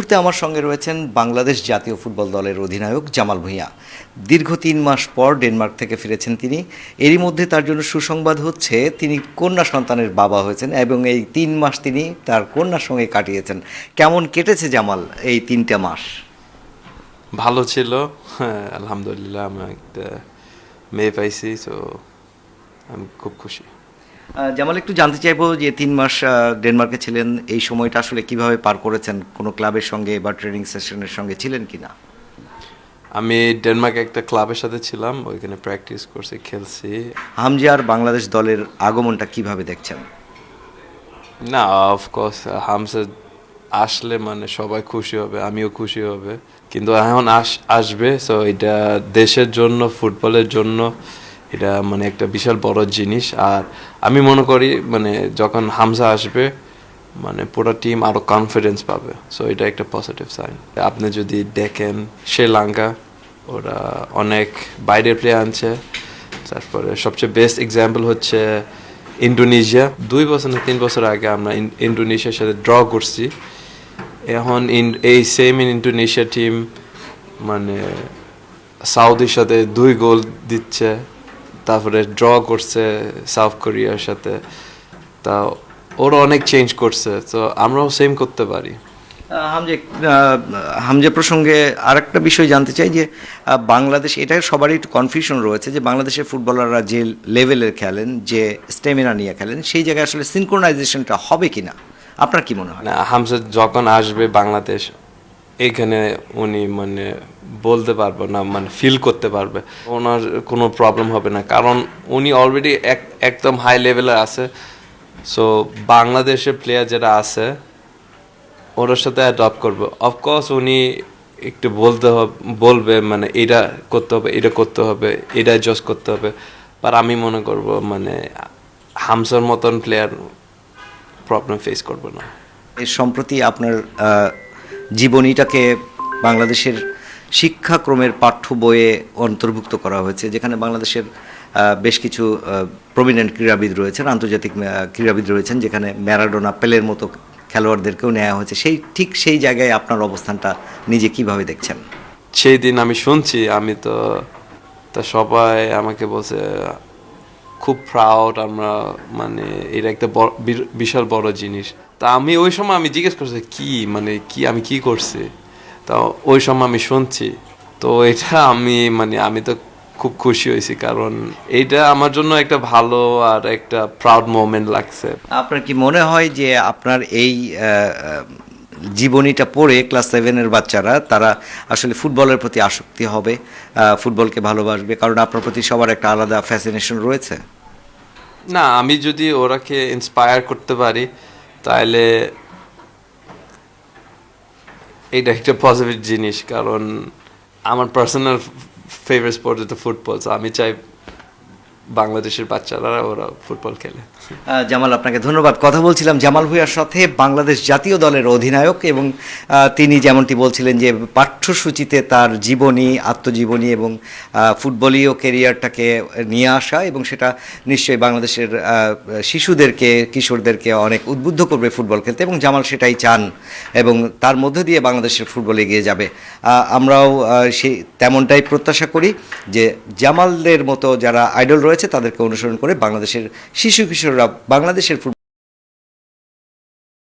মুহূর্তে আমার সঙ্গে রয়েছেন বাংলাদেশ জাতীয় ফুটবল দলের অধিনায়ক জামাল ভূঁইয়া। দীর্ঘ ৩ মাস পর ডেনমার্ক থেকে ফিরেছেন তিনি। এরই মধ্যে তার জন্য সুসংবাদ হচ্ছে তিনি কন্যা সন্তানের বাবা হয়েছেন এবং এই ৩ মাস তিনি তার কন্যার সঙ্গে কাটিয়েছেন। কেমন কেটেছে জামাল এই ৩টা মাস? ভালো ছিল, হ্যাঁ, আলহামদুলিল্লাহ। আমি একটা মেয়ে পাইছি, তো আমি খুব খুশি। জামাল, একটু জানতে চাইবো যে ৩ মাস ডেনমার্কে ছিলেন, এই সময়টা আসলে কিভাবে পার করেছেন? কোনো ক্লাবের সঙ্গে বা ট্রেনিং সেশনের সঙ্গে ছিলেন কিনা? আমি ডেনমার্কে একটা ক্লাবের সাথে ছিলাম, ওইখানে প্র্যাকটিস করছি, খেলছি। হামজার বাংলাদেশ দলের আগমনটা কিভাবে দেখছেন? না, অফকোর্স হামসা আসলে মানে সবাই খুশি হবে, আমিও খুশি হবে, কিন্তু এখন আসবে, সো এটা দেশের জন্য, ফুটবলের জন্য এটা মানে একটা বিশাল বড় জিনিস। আর আমি মনে করি মানে যখন হামসা আসবে মানে পুরো টিম আরো কনফিডেন্স পাবে, সো এটা একটা পজিটিভ সাইন। আপনি যদি দেখেন শ্রীলঙ্কা, ওরা অনেক বাইরের প্লেয়ার আনছে। তারপরে সবচেয়ে বেস্ট এক্সাম্পল হচ্ছে ইন্দোনেশিয়া। 2 বছর না 3 বছর আগে আমরা ইন্দোনেশিয়ার সাথে ড্র করছি। এখন এই সেম ইন্দোনেশিয়া টিম মানে সাউদির সাথে 2 গোল দিচ্ছে, তারপরে ড্র করছে সাউথ কোরিয়ার সাথে। তা ওরা অনেক চেঞ্জ করছে, তো আমরাও সেম করতে পারি। হামজা প্রসঙ্গে আরেকটা বিষয় জানতে চাই যে বাংলাদেশ, এটা সবারই একটু কনফিউশন রয়েছে যে বাংলাদেশের ফুটবলাররা যে লেভেলের খেলেন, যে স্টেমিনা নিয়ে খেলেন, সেই জায়গায় আসলে সিনক্রোনাইজেশনটা হবে কিনা, আপনার কি মনে হয়? না, হামজা যখন আসবে বাংলাদেশ, এখানে উনি মানে বলতে পারবে না, মানে ফিল করতে পারবে, ওনার কোনো প্রবলেম হবে না, কারণ উনি অলরেডি একদম হাই লেভেলে আছে। সো বাংলাদেশের প্লেয়ার যারা আছে ওর সাথে অ্যাডপ্ট করবে। অফকোর্স উনি একটু বলবে মানে এটা করতে হবে, এটা করতে হবে, এটা অ্যাডজাস্ট করতে হবে, আর আমি মনে করব মানে হামসার মতন প্লেয়ার প্রবলেম ফেস করবে না। এর সম্প্রতি আপনার জীবনীটাকে বাংলাদেশের শিক্ষাক্রমের পাঠ্য বইয়ে অন্তর্ভুক্ত করা হয়েছে, যেখানে বাংলাদেশের বেশ কিছু প্রমিনেন্ট ক্রীড়াবিদ রয়েছেন, আন্তর্জাতিক ক্রীড়াবিদ রয়েছেন, যেখানে ম্যারাডোনা, পেলের মতো খেলোয়াড়দেরকেও নেওয়া হয়েছে। ঠিক সেই জায়গায় আপনার অবস্থানটা নিজে কিভাবে দেখছেন? সেই দিন আমি শুনছি, আমি তো তা সবাই আমাকে বলছে খুব প্রাউড আমরা, মানে এটা একটা বিশাল বড় জিনিস। তা আমি ওই সময় আমি জিজ্ঞেস করছি কি মানে কি আমি কি করছি, তা ওই সময় আমি শুনছি, তো এটা আমি তো খুব খুশি হয়েছি, কারণ এইটা আমার জন্য একটা ভালো আর একটা প্রাউড মোমেন্ট লাগছে। আপনার কি মনে হয় যে আপনার এই জীবনীটা পড়ে ক্লাস 7-এর বাচ্চারা তারা আসলে ফুটবলের প্রতি আসক্তি হবে, ফুটবলকে ভালোবাসবে? কারণ আপনার প্রতি সবার একটা আলাদা ফ্যাসিনেশন রয়েছে। না, আমি যদি ওরাকে ইন্সপায়ার করতে পারি তাহলে এটা একটা পজিটিভ জিনিস, কারণ আমার পার্সোনাল ফেভারিট স্পোর্ট হচ্ছে ফুটবল। আমি চাই বাংলাদেশের বাচ্চারা ওরা ফুটবল খেলে। জামাল, আপনাকে ধন্যবাদ। কথা বলছিলাম জামাল ভূঁইয়ার সাথে, বাংলাদেশ জাতীয় দলের অধিনায়ক, এবং তিনি যেমনটি বলছিলেন যে পাঠ্যসূচিতে তার জীবনী, আত্মজীবনী এবং ফুটবলীয় ক্যারিয়ারটাকে নিয়ে আসা, এবং সেটা নিশ্চয়ই বাংলাদেশের শিশুদেরকে, কিশোরদেরকে অনেক উদ্বুদ্ধ করবে ফুটবল খেলতে, এবং জামাল সেটাই চান এবং তার মধ্য দিয়ে বাংলাদেশের ফুটবল এগিয়ে যাবে। আমরাও সেই তেমনটাই প্রত্যাশা করি যে জামালদের মতো যারা আইডল রয়েছে তাদেরকে অনুসরণ করে বাংলাদেশের শিশু কিশোররা বাংলাদেশের